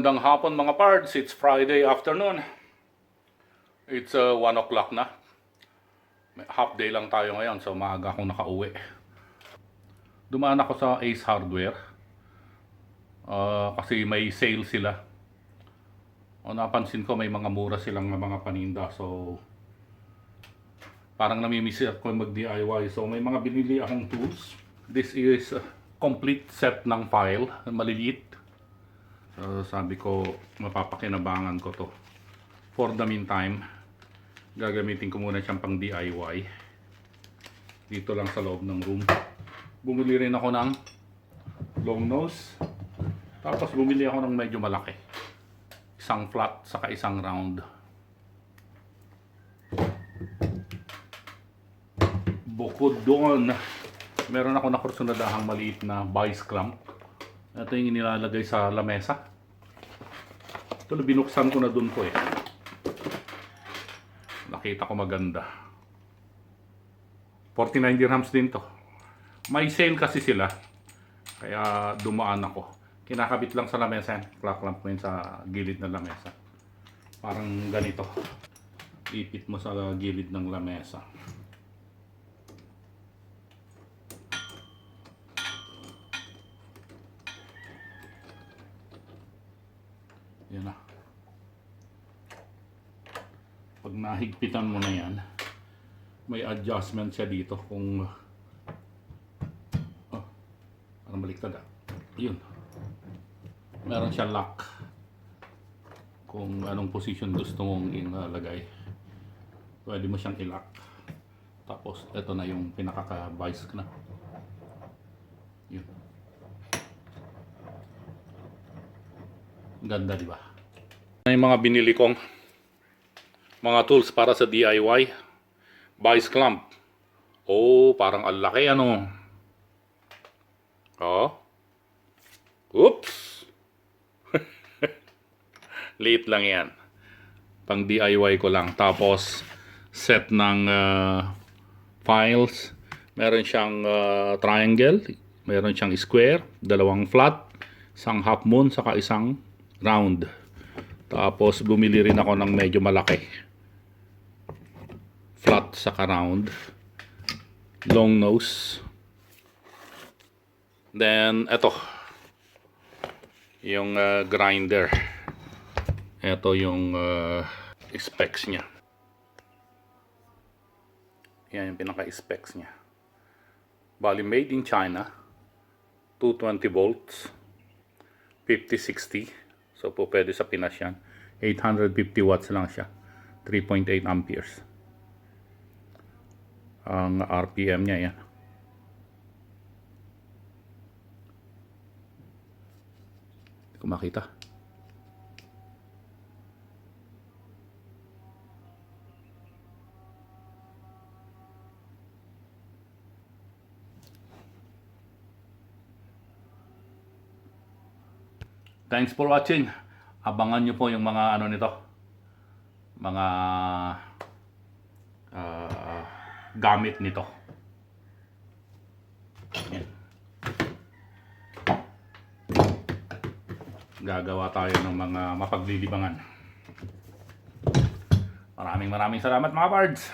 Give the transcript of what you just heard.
Magandang hapon mga pards. It's Friday afternoon. It's 1 o'clock na. Half day lang tayo ngayon, so maaga akong nakauwi. Dumaan ako sa Ace Hardware kasi may sale sila. Napansin ko may mga mura silang mga paninda, so parang namimiss ako mag-DIY. So may mga binili akong tools. This is a complete set ng file, maliliit. Sabi ko, mapapakinabangan ko to. For the meantime, gagamitin ko muna siyang pang DIY. Dito lang sa loob ng room. Bumili rin ako ng long nose. Tapos bumili ako ng medyo malaki. Isang flat, saka isang round. Bukod doon, meron ako nakursunadahang maliit na vice clamp. Ito yung inilalagay sa lamesa. Ito, binuksan ko na dun po eh. Nakita ko maganda. 49 dirhams din to. May sale kasi sila. Kaya dumaan ako. Kinakabit lang sa lamesa yan. Clamp mo yun sa gilid ng lamesa. Parang ganito. Ipit mo sa gilid ng lamesa. Yan na. Pag nahigpitan mo na yan, may adjustment siya dito kung parang baliktad yun. Meron siya lock kung anong position gusto mong ilagay. Pwede mo siyang i-lock. Tapos ito na yung pinaka-vice na. Yun. Ganda, di ba? Yung mga binili kong mga tools para sa DIY. Vice clamp. Oh, parang ang laki ano. Oh. Oops. Liit lang yan. Pang DIY ko lang. Tapos set ng files. Meron siyang triangle. Meron siyang square. Dalawang flat. Isang half moon. Saka isang round. Tapos bumili rin ako ng medyo malaki. Flat saka round. Long nose. Then eto. Yung grinder. Eto yung specs niya. Yan yung pinaka-specs niya. Bali made in China. 220 volts. 50-60. So po pwede sa Pinas yan. 850 watts lang siya. 3.8 amperes. Ang RPM niya yan. Hindi ko makita. Thanks for watching. Abangan nyo po yung mga ano nito. Mga gamit nito. Yan. Gagawa tayo ng mga mapaglilibangan. Maraming salamat mga pards.